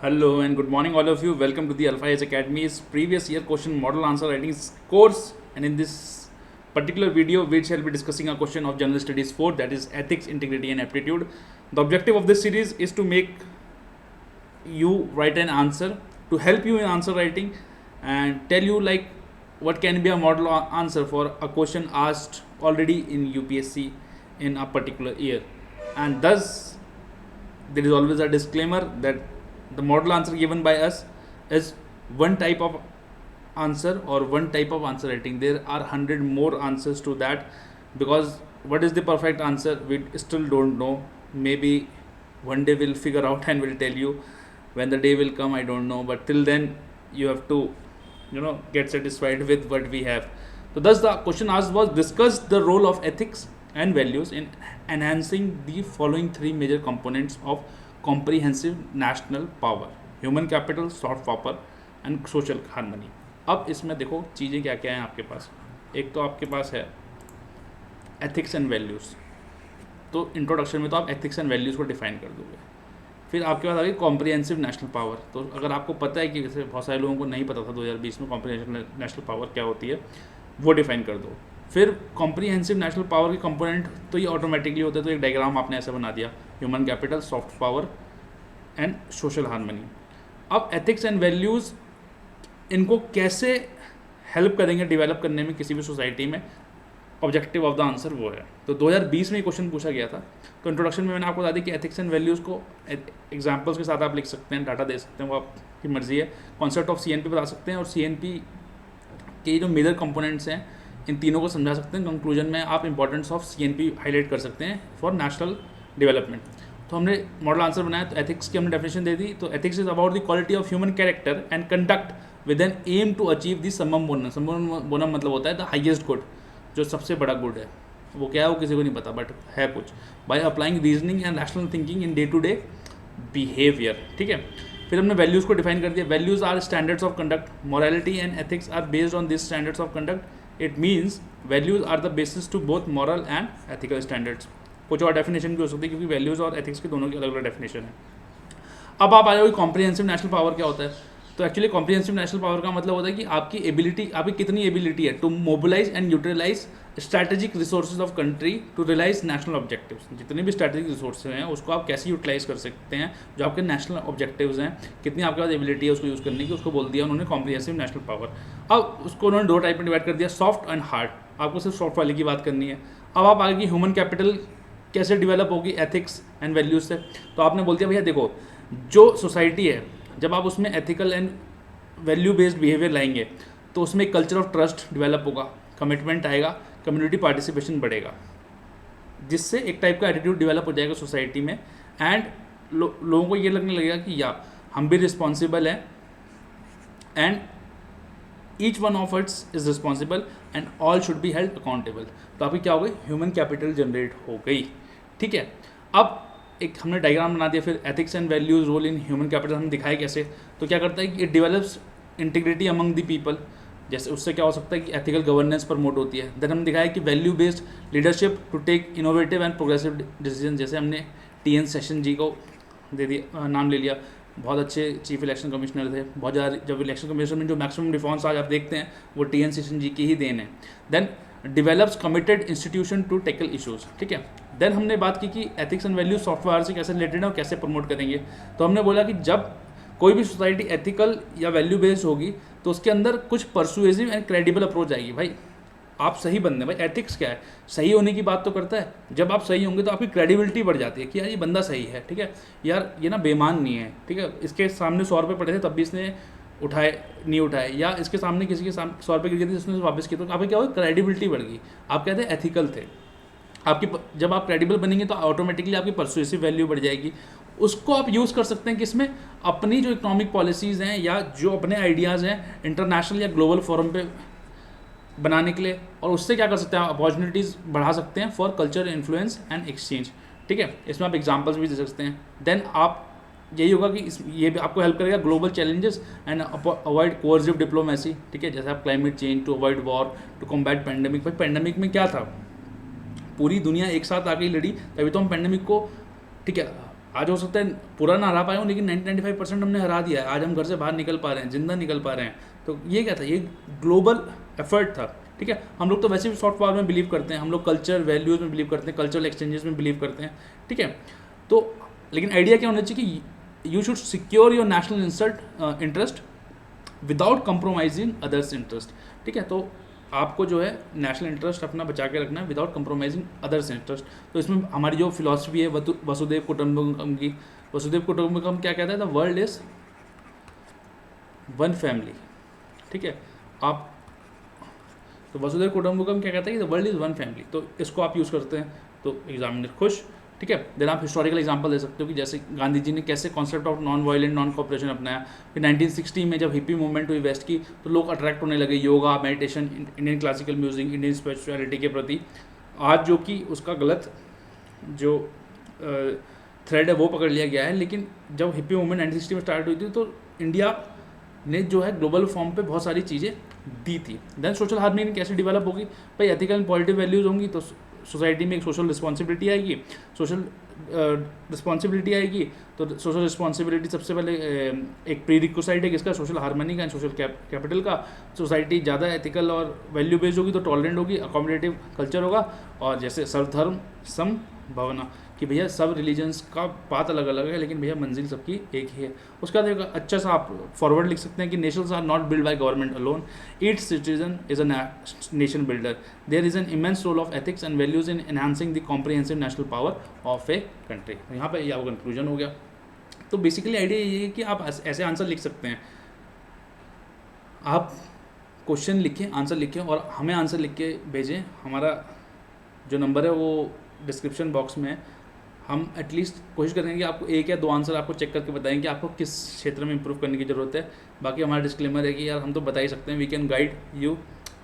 Hello and good morning, all of you. Welcome to the Alpha Edge Academy's previous year question model answer writing course. And in this particular video, we shall be discussing a question of General Studies 4, that is Ethics, Integrity, and Aptitude. The objective of this series is to make you write an answer, to help you in answer writing, and tell you like what can be a model answer for a question asked already in UPSC in a particular year. And thus, there is always a disclaimer that the model answer given by us is one type of answer or one type of answer writing. There are 100 more answers to that, because what is the perfect answer we still don't know. Maybe one day we'll figure out and we'll tell you. When the day will come, I don't know, but till then you have to get satisfied with what we have. So thus the question asked was, discuss the role of ethics and values in enhancing the following three major components of comprehensive national power: human capital, soft power and social harmony. अब इसमें देखो चीज़ें क्या क्या हैं आपके पास. एक तो आपके पास है एथिक्स एंड वैल्यूज़. तो इंट्रोडक्शन में तो आप एथिक्स एंड वैल्यूज़ को डिफाइन कर दोगे. फिर आपके पास आ गई कॉम्प्रिहेंसिव नेशनल पावर. तो अगर आपको पता है कि जैसे बहुत सारे लोगों को नहीं पता था 2020 में कॉम्प्रिहेंसिव नेशनल पावर क्या होती है, वो डिफाइन कर दो. फिर कॉम्प्रिहेंसिव नेशनल पावर के कंपोनेंट तो ये ऑटोमेटिकली होते हैं, तो एक डायग्राम आपने ऐसे बना दिया: human capital, soft power and social harmony. अब एथिक्स एंड वैल्यूज़ इनको कैसे हेल्प करेंगे डेवलप करने में किसी भी सोसाइटी में, ऑब्जेक्टिव ऑफ द आंसर वो है. तो 2020 में ये क्वेश्चन पूछा गया था. तो इंट्रोडक्शन में मैंने आपको बता दी कि एथिक्स एंड वैल्यूज़ को एग्जांपल्स के साथ आप लिख सकते हैं, डाटा दे सकते हैं, वो आपकी मर्जी है. कॉन्सेप्ट ऑफ सीएनपी बता सकते हैं, और सीएनपी के जो मेजर कंपोनेंट्स हैं इन तीनों को समझा सकते हैं. कंक्लूजन में आप इंपॉर्टेंस ऑफ सीएनपी हाईलाइट कर सकते हैं फॉर नेशनल डेवलपमेंट. तो हमने मॉडल आंसर बनाया. तो एथिक्स की हमने डेफिनेशन दे दी. तो ethics is about the quality of human character and conduct with an aim to achieve the summum bonum. Summum bonum मतलब होता है द हाईएस्ट गुड, जो सबसे बड़ा गुड है. वो क्या है वो किसी को नहीं पता, बट है कुछ. By applying reasoning and rational thinking in day to day behaviour. ठीक है. फिर हमने वैल्यूज़ को डिफाइन कर दिया. Values are standards of conduct. Morality and ethics are based on this standards of conduct. It means values are the basis to both moral and ethical standards. कुछ और definition भी हो सकती है, क्योंकि वैल्यूज़ और एथिक्स के दोनों की अलग अलग डेफिनेशन है. अब आप आ जाओगे कॉम्प्रिहेंसिव नेशनल पावर क्या होता है. तो एक्चुअली कॉम्प्रिहेंसिव नेशनल पावर का मतलब होता है कि आपकी एबिलिटी, आपकी कितनी एबिलिटी है to mobilise and utilise strategic resources of country to realise national objectives. जितने भी स्ट्रैटेजिक रिसोर्सेज हैं उसको आप कैसे यूटिलाइज कर सकते हैं, जो आपके नेशनल ऑब्जेक्टिव्स हैं, कितनी आपके पास एबिलिटी है उसको यूज़ करने की, उसको बोल दिया उन्होंने कॉम्प्रिहेंसिव नेशनल पावर. अब उसको उन्होंने दो टाइप में डिवाइड कर दिया, सॉफ्ट एंड हार्ड. आपको सिर्फ सॉफ्ट वाले की बात करनी है. अब आप आगे ह्यूमन कैपिटल कैसे डेवलप होगी एथिक्स एंड वैल्यूज़ से. तो आपने बोल दिया भैया देखो, जो सोसाइटी है जब आप उसमें ethical and value based behaviour लाएंगे तो उसमें एक कल्चर ऑफ ट्रस्ट डेवलप होगा, कमिटमेंट आएगा, कम्युनिटी पार्टिसिपेशन बढ़ेगा, जिससे एक टाइप का एटीट्यूड डेवलप हो जाएगा सोसाइटी में. एंड लोगों को ये लगने लगेगा कि या हम भी रिस्पॉन्सिबल हैं and each one of its is responsible and all should be held accountable. तो आपकी क्या हो गई, ह्यूमन कैपिटल जनरेट हो गई. ठीक है. अब एक हमने डायग्राम बना दिया. फिर ethics and values role in human capital हमने दिखाया कैसे. तो क्या करता है कि it develops integrity among the people. जैसे उससे क्या हो सकता है कि एथिकल गवर्नेंस प्रमोट होती है. देन हमने दिखाया कि value based leadership to take innovative and progressive decision. जैसे हमने टी.एन. सेशन जी को दे दिया, नाम ले लिया. बहुत अच्छे चीफ इलेक्शन कमिश्नर थे. बहुत ज़्यादा जब इलेक्शन कमीशन में जो मैक्सिमम रिफॉर्म्स आज आप देखते हैं वो टी.एन. सेशन जी की ही देन है. Then develops committed institution to tackle issues. ठीक है. देन हमने बात की कि एथिक्स एंड वैल्यूज सॉफ्टवेयर से कैसे रिलेटेड है और कैसे प्रमोट करेंगे. तो हमने बोला कि जब कोई भी सोसाइटी एथिकल या वैल्यू बेस्ड होगी तो उसके अंदर कुछ परसुएसिव एंड क्रेडिबल अप्रोच आएगी. भाई आप सही बंदे, भाई एथिक्स क्या है, सही होने की बात तो करता है. जब आप सही होंगे तो आपकी क्रेडिबिलिटी बढ़ जाती है कि यार ये बंदा सही है. ठीक है. यार ये ना बेईमान नहीं है. ठीक है. इसके सामने 100 रुपये पड़े थे तब भी इसने उठाए नहीं उठाए, या इसके सामने किसी के सामने 100 रुपये गिर गए थे उसने वापस किए. तो आपकी क्या होगी, क्रेडिबिलिटी बढ़ गई. आप कहते हैं एथिकल थे. आपकी जब आप क्रेडिबल बनेंगे तो ऑटोमेटिकली आपकी परसुएसिव वैल्यू बढ़ जाएगी. उसको आप यूज़ कर सकते हैं कि इसमें अपनी जो इकोनॉमिक पॉलिसीज़ हैं या जो अपने आइडियाज़ हैं इंटरनेशनल या ग्लोबल फोरम पे बनाने के लिए, और उससे क्या कर सकते हैं, अपॉर्चुनिटीज़ बढ़ा सकते हैं for culture influence and exchange. ठीक है. इसमें आप एग्जांपल्स भी दे सकते हैं. देन आप यही होगा कि ये भी आपको हेल्प करेगा global challenges and avoid coercive diplomacy. ठीक है. जैसे आप climate change, to avoid war, to combat pandemic. भाई पैंडेमिक में क्या था, पूरी दुनिया एक साथ आके लड़ी, तभी तो हम पैंडेमिक को, ठीक है, आज हो सकता है पूरा ना हरा पाए हूँ, लेकिन 90-95% हमने हरा दिया है। आज हम घर से बाहर निकल पा रहे हैं, जिंदा निकल पा रहे हैं। तो ये क्या था, ये ग्लोबल एफर्ट था, ठीक है। हम लोग तो वैसे भी सॉफ्ट पावर में बिलीव करते हैं, हम लोग कल्चर वैल्यूज़ में बिलीव करते हैं, कल्चरल एक्सचेंजेस में बिलीव करते हैं, ठीक है। तो लेकिन आइडिया क्या होना चाहिए कि you should secure your national interest without compromising others interest, ठीक है। तो आपको जो है नेशनल इंटरेस्ट अपना बचा के रखना है विदाउट कंप्रोमाइजिंग अदर्स इंटरेस्ट। तो इसमें हमारी जो फिलॉसफी है वसुदेव कुटुंबकम की, वसुदेव कुटुंबकम क्या कहता है, the world is one family, ठीक है। आप तो वसुदेव कुटुंबकम क्या कहता है कि the world is one family, तो इसको आप यूज़ करते हैं तो एग्जामिनर खुश, ठीक है। देन आप हिस्टोरिकल एग्जांपल दे सकते हो कि जैसे गांधी जी ने कैसे concept of non violent non cooperation अपनाया। फिर 1960 में जब हिप्पी मूवमेंट हुई वेस्ट की, तो लोग अट्रैक्ट होने लगे yoga, meditation, Indian classical music, Indian spirituality के प्रति। आज जो कि उसका गलत जो थ्रेड है वो पकड़ लिया गया है, लेकिन जब हिप्पी मूवमेंट 1960 में स्टार्ट हुई थी तो इंडिया ने जो है ग्लोबल फॉर्म पे बहुत सारी चीज़ें दी थी। देन सोशल हार्मनी कैसे डेवलप होगी, भाई एथिकल एंड पॉजिटिव वैल्यूज़ होंगी तो सोसाइटी में एक सोशल रिस्पॉन्सिबिलिटी आएगी। सोशल रिस्पॉन्सिबिलिटी आएगी तो सोशल रिस्पॉन्सिबिलिटी सबसे पहले एक प्री रिक्विजिट है किसका, सोशल हार्मनी का एंड सोशल कैपिटल का। सोसाइटी ज़्यादा एथिकल और वैल्यू बेस्ड होगी तो टॉलरेंट होगी, अकोमोडेटिव कल्चर होगा। और जैसे सर्वधर्म सम भावना कि भैया सब रिलीजन्स का बात अलग अलग है, लेकिन भैया मंजिल सबकी एक ही है। उसका एक अच्छा सा आप फॉरवर्ड लिख सकते हैं कि nations are not build by government alone, each citizen is a nation builder, there is an immense role of ethics and values in enhancing the comprehensive national power of a country. यहाँ पर यह conclusion हो गया। तो basically idea ये है कि आप ऐसे आंसर लिख सकते हैं, आप क्वेश्चन लिखें, आंसर लिखें और हमें आंसर लिख के भेजें। हमारा जो नंबर है वो डिस्क्रिप्शन बॉक्स में है। हम एटलीस्ट कोशिश करेंगे कि आपको एक या दो आंसर आपको चेक करके बताएं कि आपको किस क्षेत्र में इंप्रूव करने की ज़रूरत है। बाकी हमारा डिस्क्लेमर है कि यार हम तो बता ही सकते हैं, we can guide you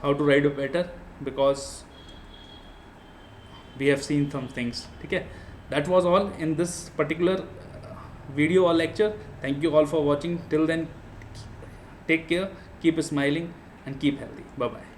how to ride better because we have seen some things, ठीक है। That was all in this particular video और lecture. Thank you all for watching till then, take care, keep smiling and keep healthy, bye bye.